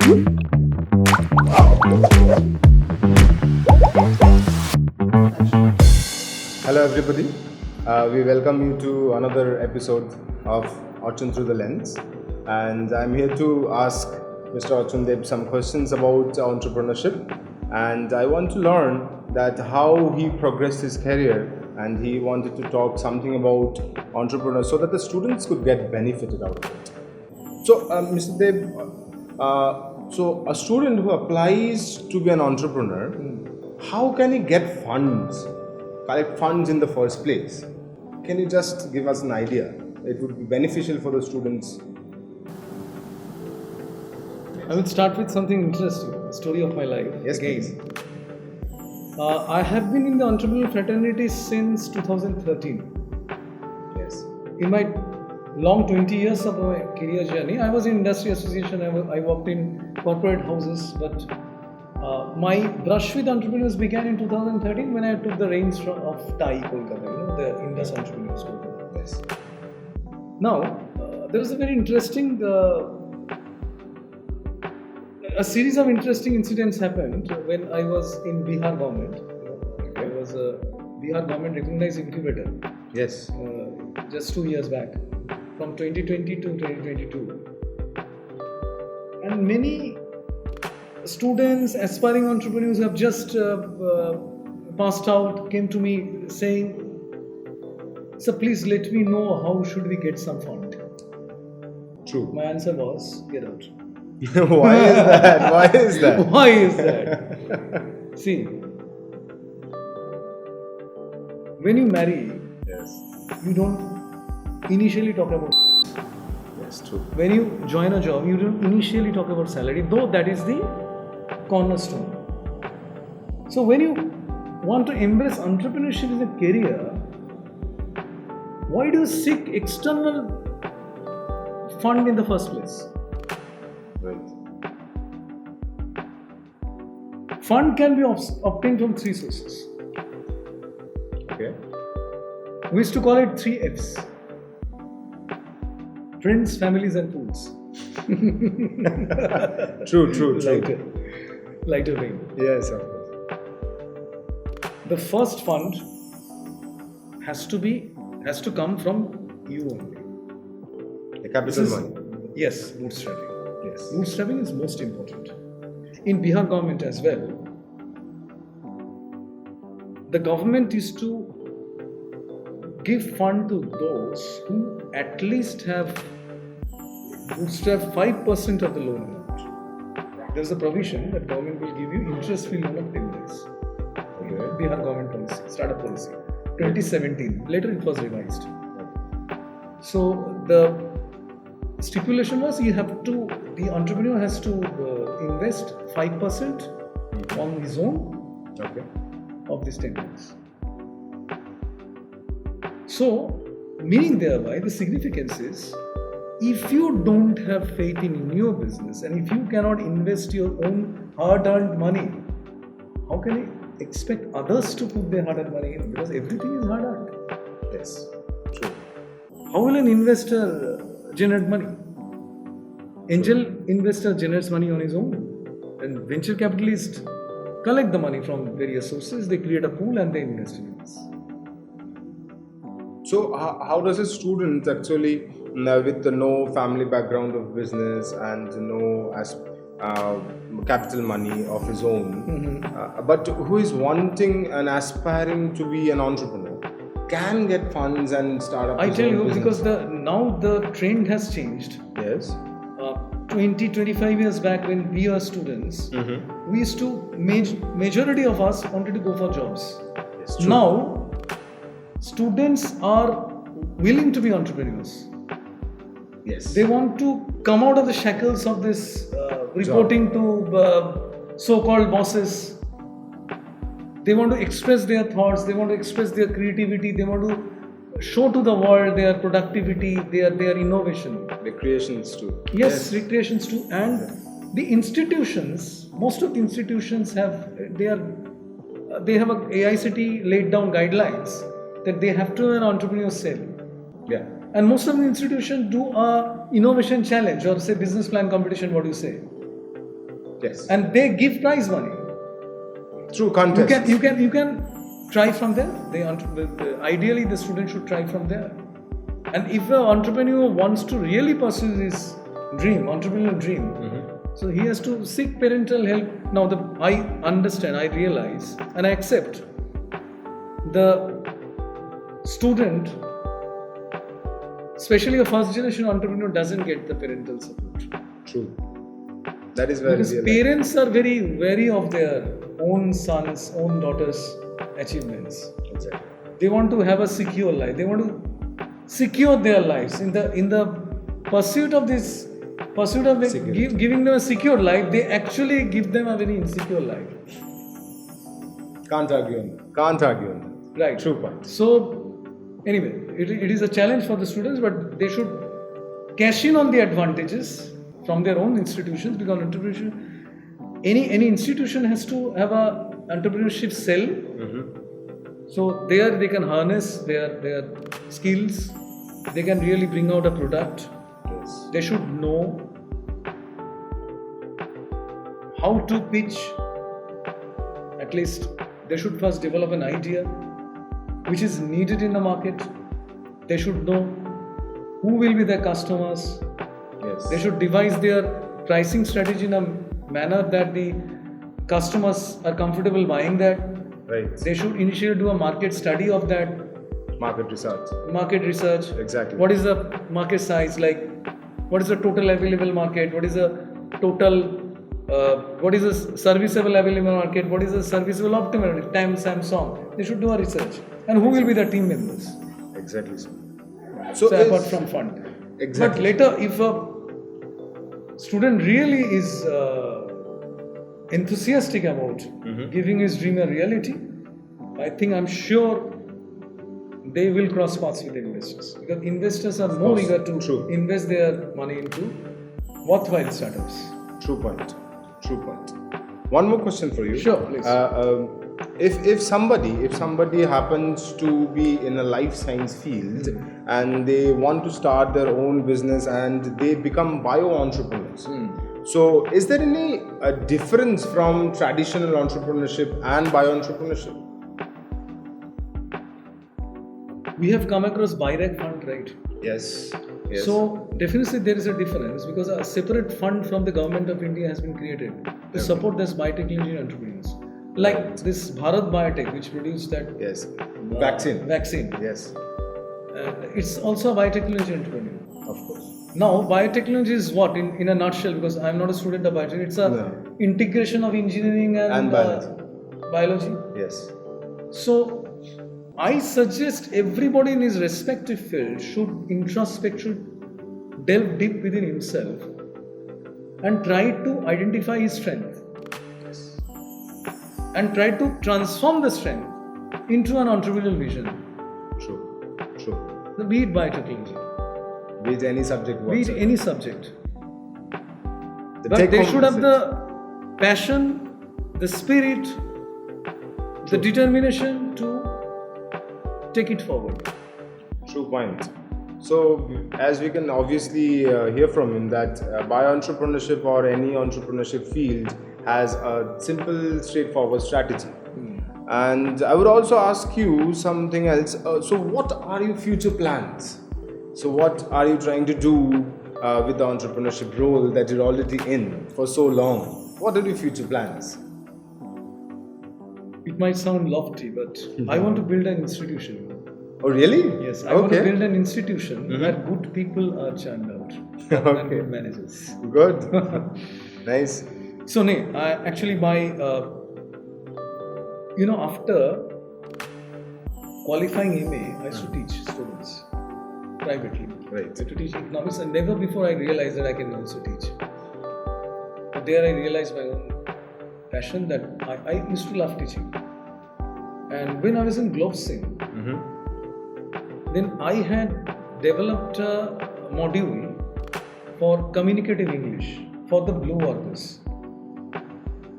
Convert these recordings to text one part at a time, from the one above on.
Hello everybody, we welcome you to another episode of Archan Through the Lens, and I'm here to ask Mr. Archan Deb some questions about entrepreneurship, and I want to learn that how he progressed his career, and he wanted to talk something about entrepreneurs so that the students could get benefited out of it. So Mr. Deb, so a student who applies to be an entrepreneur, how can he get collect funds in the first place? Can you just give us an idea? It would be beneficial for the students. I will start with something interesting, the story of my life. Yes, again. please. I have been in the entrepreneurial fraternity since 2013. Yes. In my long 20 years of my career journey, I was in industry association, I worked in corporate houses, but my brush with entrepreneurs began in 2013 when I took the reins of TAI Kolkata, the Indus Entrepreneurs Program. Yes. Now, there was a very interesting, a series of interesting incidents happened when I was in Bihar government. I was a Bihar government recognized incubator. Yes. Just 2 years back, from 2020 to 2022. And many students, aspiring entrepreneurs who have just passed out came to me saying, "Sir, please let me know how should we get some fund." True. My answer was, get out. Why is that? Why is that? Why is that? See, when you marry, Yes. you don't initially talk about. Yes, true. When you join a job, you don't initially talk about salary, though that is the cornerstone. So when you want to embrace entrepreneurship as a career, why do you seek external fund in the first place? Right. Fund can be obtained from 3 sources. Okay. We used to call it 3 F's. Friends, families and fools. True. Lighter vein. Yes, of course. The first fund has to come from you only. The capital money. Yes, bootstrapping. Yes. Bootstrapping is most important. In Bihar government as well, the government is to give fund to those who at least have bootstrapped 5% of the loan amount. There is a provision that government will give you interest-free loan of 10 lakhs. Okay. Bihar government policy, startup policy, 2017. Later it was revised. So the stipulation was the entrepreneur has to invest 5% on his own of these 10 lakhs. So, meaning thereby, the significance is, if you don't have faith in your business and if you cannot invest your own hard-earned money, how can you expect others to put their hard-earned money in? Because everything is hard-earned. Yes. True. How will an investor generate money? Angel investor generates money on his own, and venture capitalists collect the money from various sources. They create a pool and they invest in it. So how does a student actually, with the no family background of business and no capital money of his own, but who is wanting and aspiring to be an entrepreneur, can get funds and start up? I his tell own you, business? because now the trend has changed. Yes. 20-25 years back when we were students, we used to, majority of us wanted to go for jobs. Yes, true. Now, students are willing to be entrepreneurs. Yes. They want to come out of the shackles of this reporting to so-called bosses. They want to express their thoughts, they want to express their creativity, they want to show to the world their productivity, their innovation. The creations too. Yes, recreations too. And the institutions, most of the institutions they have a AICTE laid down guidelines that they have to have an entrepreneur cell. Yeah. And most of the institutions do a innovation challenge or say business plan competition, what do you say? Yes. and they give prize money. Through contests. You can try from there. Ideally, the student should try from there. And if an entrepreneur wants to really pursue his dream, entrepreneurial dream, so he has to seek parental help. Now, I understand, I realize, and I accept the student, especially a first generation entrepreneur, doesn't get the parental support. True. That is very Because real. parents are very wary of their own sons, own daughters' achievements. Exactly. They want to have a secure life. They want to secure their lives. In the pursuit of giving them a secure life, they actually give them a very insecure life. Can't argue on that. Right. True point. So, anyway, it is a challenge for the students, but they should cash in on the advantages from their own institutions, because entrepreneurship, any institution has to have a entrepreneurship cell. So there they can harness their skills. They can really bring out a product. Yes. They should know how to pitch. At least they should first develop an idea which is needed in the market. They should know who will be their customers. Yes. They should devise their pricing strategy in a manner that the customers are comfortable buying that. Right. They should initially do a market study of that. Market research. Market research. Exactly. What is the market size? Like, what is the total available market? What is the total? What is the serviceable available market? What is the serviceable optimal market? Time, Samsung. They should do a research. And who will be the team members? Exactly. So apart from fund. Exactly. But later, if a student really is enthusiastic about giving his dream a reality, I'm sure they will cross paths with investors, because investors are more eager to invest their money into worthwhile startups. True point. One more question for you. Sure, please. If somebody happens to be in a life science field and they want to start their own business and they become bio entrepreneurs, so is there any difference from traditional entrepreneurship and bio entrepreneurship? We have come across BIRAC fund, right? Yes. So definitely there is a difference, because a separate fund from the government of India has been created to support this biotechnology entrepreneurs. Like this Bharat Biotech, which produced that vaccine. Yes. It's also a biotechnology entrepreneur. Of course. Now, biotechnology is what, in a nutshell, because I'm not a student of biotechnology, it's a integration of engineering and biology. Yes. So, I suggest everybody in his respective field should introspect, should delve deep within himself and try to identify his strength. And try to transform the strength into an entrepreneurial vision. True. Be it biotechnology. Be it any subject whatsoever. Be it any subject. But they should have the passion, the spirit, the determination to take it forward. True point. So, as we can obviously hear from him, that bio-entrepreneurship or any entrepreneurship field has a simple, straightforward strategy. And I would also ask you something else. So, what are your future plans? So, what are you trying to do with the entrepreneurship role that you're already in for so long? What are your future plans? It might sound lofty, but I want to build an institution. Oh, really? Yes, I want to build an institution where good people are churned out and good managers. Good. Nice. So, actually, after qualifying MA, I used to teach students privately. Right. I used to teach economics, and never before I realized that I can also teach. But there I realized my own passion, that I used to love teaching. And when I was in GlobeSim, then I had developed a module for communicative English for the blue workers.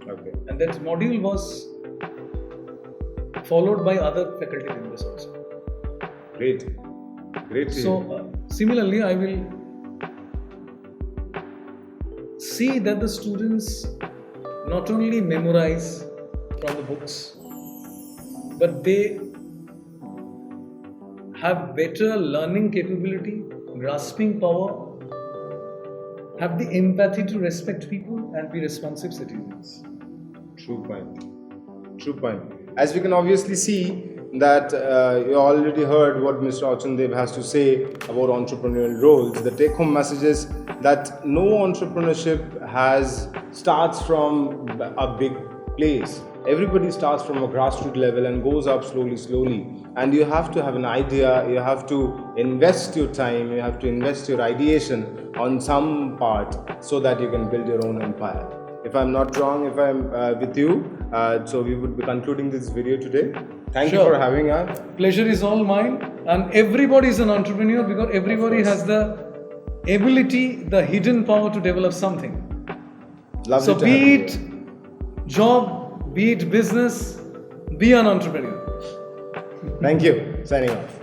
Okay. And that module was followed by other faculty members also. Great. So, similarly, I will see that the students not only memorize from the books, but they have better learning capability, grasping power, have the empathy to respect people and be responsive citizens. True point. True point. As we can obviously see that you already heard what Mr. Archan Deb has to say about entrepreneurial roles. The take-home message is that no entrepreneurship starts from a big place. Everybody starts from a grassroots level and goes up slowly. And you have to have an idea, you have to invest your time, you have to invest your ideation on some part so that you can build your own empire. If I'm not wrong, if I'm with you, so we would be concluding this video today. Thank you Sure. for having us. Pleasure is all mine, and everybody is an entrepreneur because everybody has the ability, the hidden power to develop something. Lovely So to be have you. it job, be it business, be an entrepreneur. Thank you. Signing off.